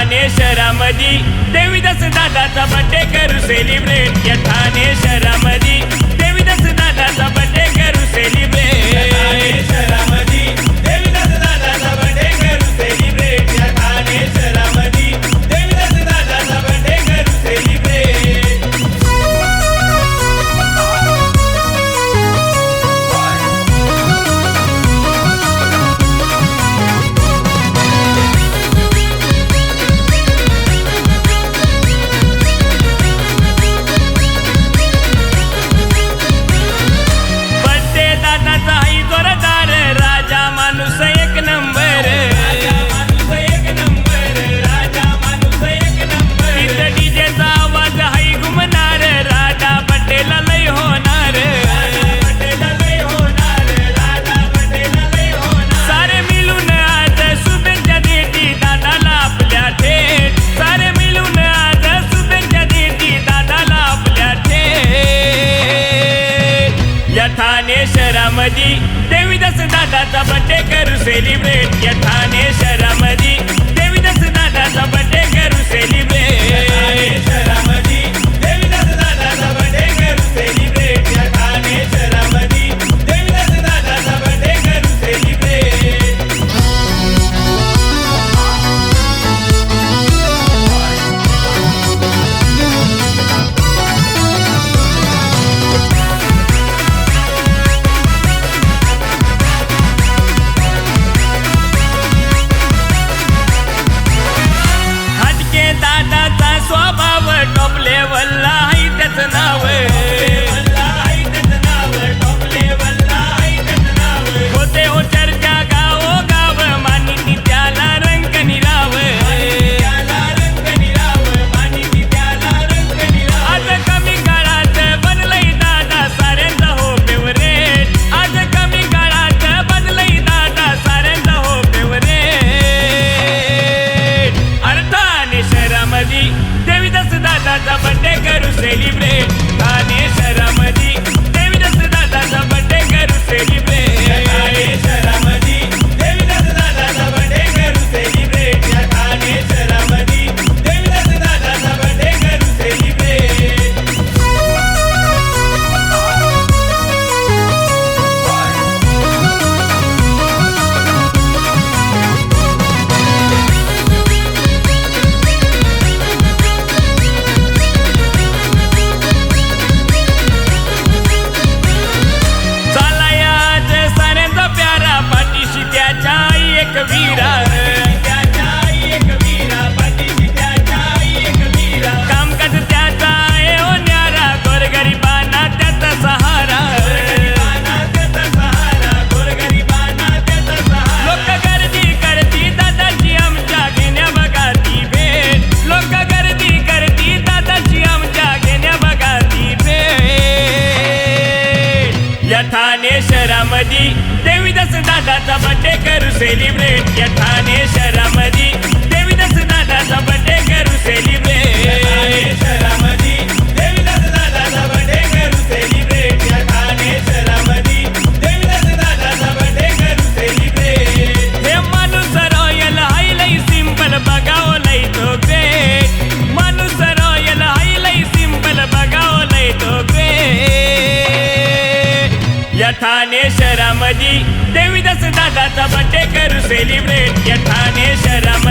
ठाणे शहरामध्ये देवीदास दादाचा बर्थडे करू सेलिब्रेट। या ठाणे शहरामध्ये देवीदास दादाचा बर्थडे करू सेलिब्रेट। ठाणे शहरामध्ये देवीदास दादाचा बर्थडे करू सेलिब्रेट। या ठाणे शहरामध्ये देवीदास दादाचा बर्थडे करू सेलिब्रेट। ठाणे शहरामध्ये देवीदास दादाचा बर्थडे करू सेलिब्रेट। या ठाणे शहरामध्ये देवीदास दादाचा बर्थडे करू सेलिब्रेट। ठाणे शहरामध्ये देवीदास दादाचा बर्थडे करू सेलिब्रेट। या ठाणे शहरामध्ये देवीदास दादाचा बर्थडे करू सेलिब्रेट। स्वभाव टॉप लेवलला आहे त्याचं नाव। होते हो चर्चा गावोगाव मानिती त्याला रंग निराव। आज कमी काळात बनलंय दादा साऱ्यांचा हो फेवरेट। आज कमी काळात बनलंय दादा साऱ्यांचा हो फेवरेट। ठाणे शहरामध्ये देवीदास दादाचा बर्थडे करू सेलिब्रेट। ठाणे शहरामध्ये देवीदास दादाचा बर्थडे करू सेलिब्रेट। ठाणे शहरामध्ये देवीदास दादाचा बर्थडे करू सेलिब्रेट। या ठाणे शहरामध्ये देवीदास दादाचा बर्थडे करू सेलिब्रेट। कामकाज त्याचा आहे ओ न्यारा गोरगरिबांना त्याचा सहारा। लोक गर्दी करती दादाची आमच्या घेण्या बघा ती भेट। लोक गर्दी करती दादाची आमच्या घेण्या बघा ती भेट। या ठाणे शहरामध्ये देवीदास दादाचा बर्थडे करू सेलिब्रेट। या ठाणे शहरामध्ये देवीदास दादाचा बर्थडे करू सेलिब्रेट। ठाणे शहरामध्ये देवीदास दादाचा बर्थडे करू सेलिब्रेट। या ठाणे शहरामध्ये देवीदास दादाचा बर्थडे करू सेलिब्रेट। हे माणूस रॉयल हाय लई सिंपल बघावं लई तो ग्रेट। माणूस रॉयल हाय लई सिंपल बघावं लई तो ग्रेट। या ठाणे शहरामध्ये देवीदास दादाचा बर्थडे करू सेलिब्रेट। या ठाणे शहरामध्ये